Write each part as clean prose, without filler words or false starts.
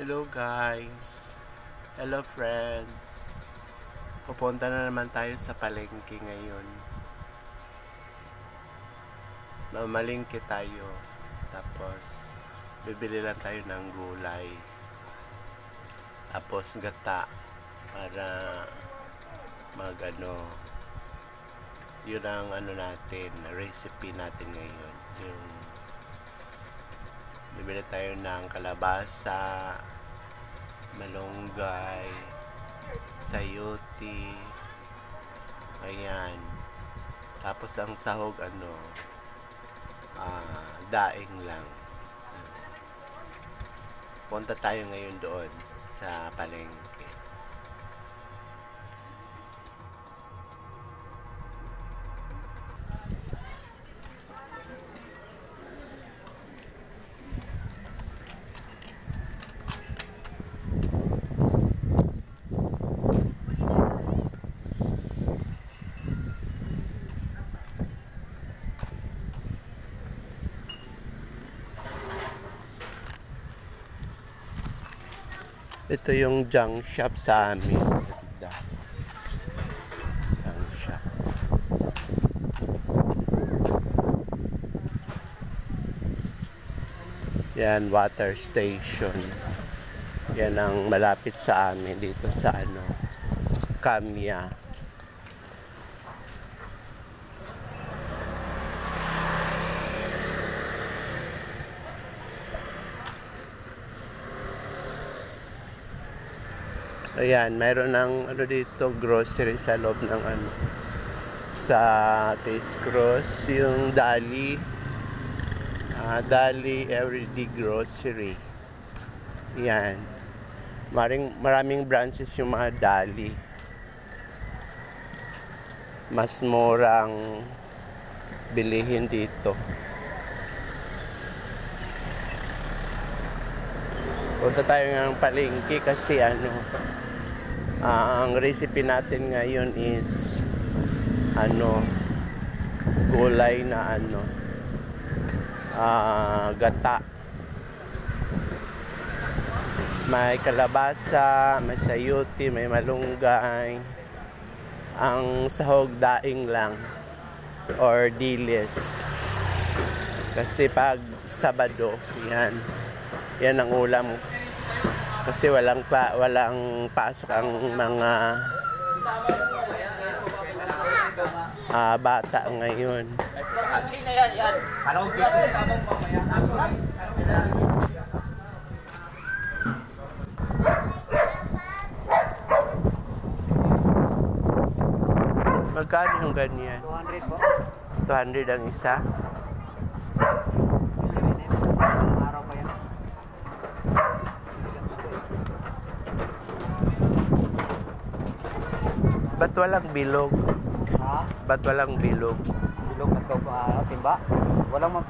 Hello guys. Hello friends. Pupunta na naman tayo sa palengke ngayon. Mamalingke tayo. Tapos bibili lang tayo ng gulay. Tapos gata para yun ang natin, recipe natin ngayon. Yung bibili tayo ng kalabasa, malunggay, sayote, ayan. Tapos ang sahog daing lang. Punta tayo ngayon doon sa palengke. Ito yung junk shop sa amin. Junk shop. Yan, water station. Yan ang malapit sa amin dito sa Kamya. Ayan, mayroon ng dito grocery sa loob ng sa Taste Cross, yung Dali Everyday Grocery. Yan. Maraming branches yung mga Dali. Mas murang bilihin dito. Punta tayo ng palengke kasi ang recipe natin ngayon is gulay na gata. May kalabasa, may sayote, may malunggay. Ang sahog daing lang or dilis. Kasi pag Sabado, yan ang ulam. Kasi walang pasok ang mga bata ngayon. Magkano yung ganyan? 200 po. 200 ang isa? Araw pa yan. Ba't walang bilog? Ha? Ba't walang bilog? Bilog na ito, timba? Walang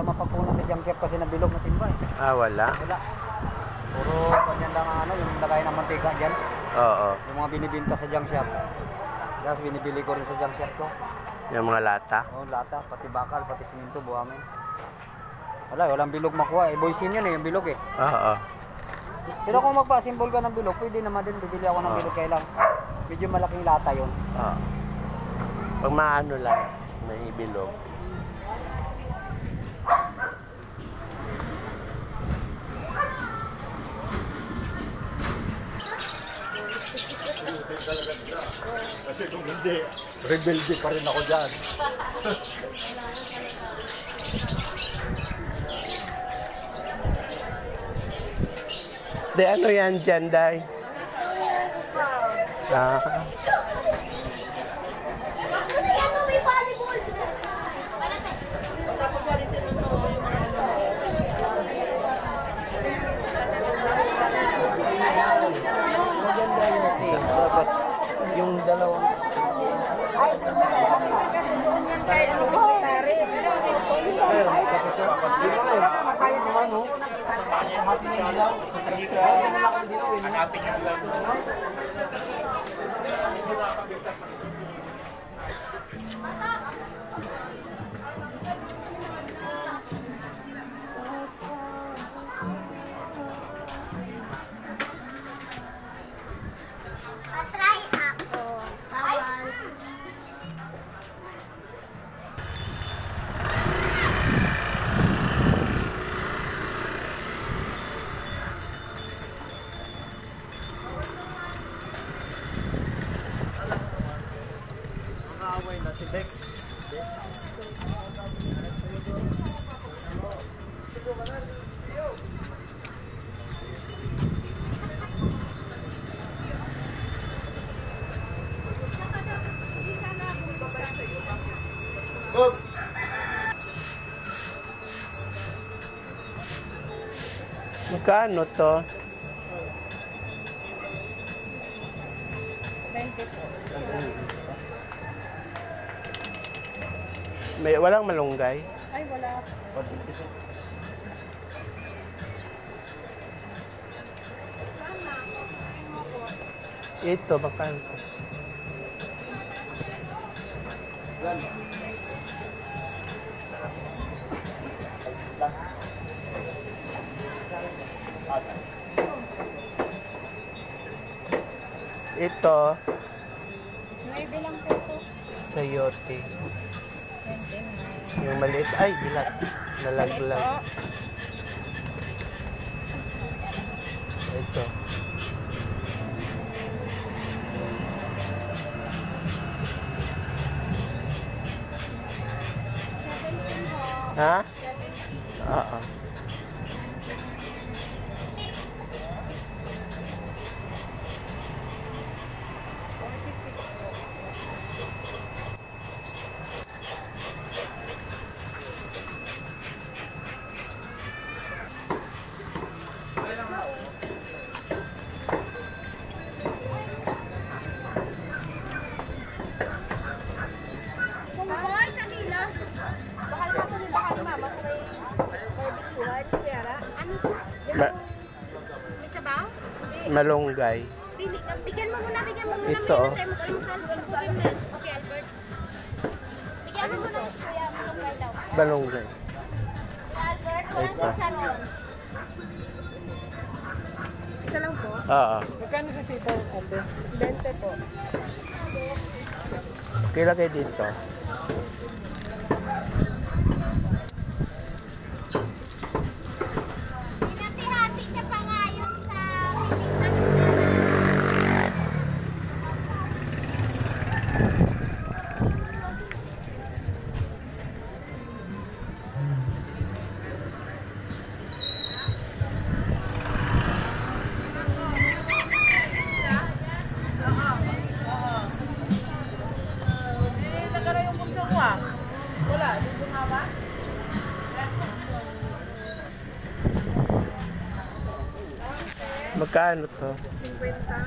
mapapunan sa junk shop kasi na bilog na timba eh. Wala? Wala. Puro ganyan lang yung lagay ng mantika dyan. Oo. Yung mga binibinta sa junk shop. Tapos binibili ko rin sa junk shop ko. Yung mga lata? Oo, lata, pati bakal, pati siminto, buhangin. Walang bilog makuha eh. Boysin yun yung bilog eh. Oo. Pero kung magpa-symbol ka ng bilog, pwede naman din bibili ako ng bilog kaya lang. Medyo malaking lata yun. Pag maano lang, may bilog. Kasi kung hindi, rebelde pa rin ako dyan. De, ano yan dyan, Day? Yung dalawang hanapin niyo lang. Magkano to? 20 po. Walang malunggay? Ay, wala. Ito, magkano to? Ito, May bilang po to. sayote. 29. Yung maliit, ay, bilat. Nalaglag. Ito. Ha? Oo. Kumukoy sa kilo. Bakal pa ko ni bakal mama sa barbecue. Ano sa? Ma- May sabaw? malunggay. Bigyan mo muna. Ito, oh. Tayo mag-almusal. Okay, Albert. Bigyan mo muna. Kuya, malunggay daw. Malunggay. Albert, walang Ito. chicharon. Isa lang po. Oo. Magkano sa sitaw, Ate? 20 po. Kila kayo dito. Hinati-hati niya pa nga yung sa Magkano to? 50.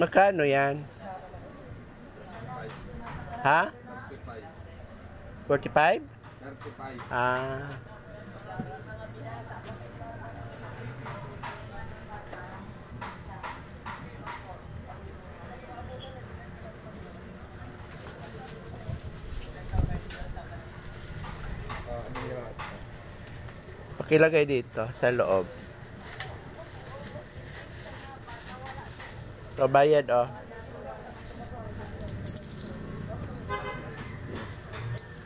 Magkano yan? Ha? 45? 35. Ah. Pakilagay dito sa loob. So, bayad, oh.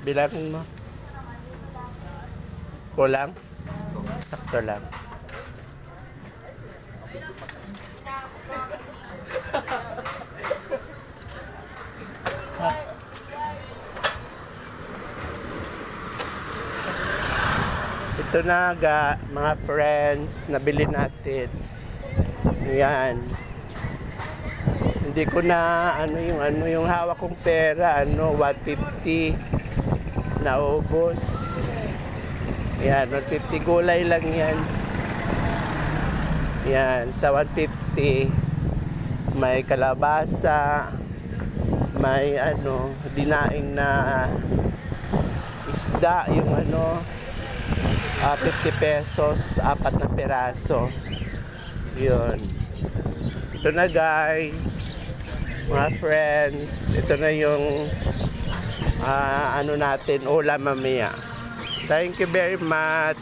Bilangin mo. Kulang? Sakto lang. Ito na, mga friends, nabili natin. Yan. Hindi ko na yung hawak kong pera, 150 naubos. Yan, 150 gulay lang yan. Yan, sa 150 may kalabasa, may dinaing na isda, yung ano, 50 pesos, 4 na piraso. Yun. Ito na guys, mga friends, ito na yung ano natin, ulam mamaya. Thank you very much.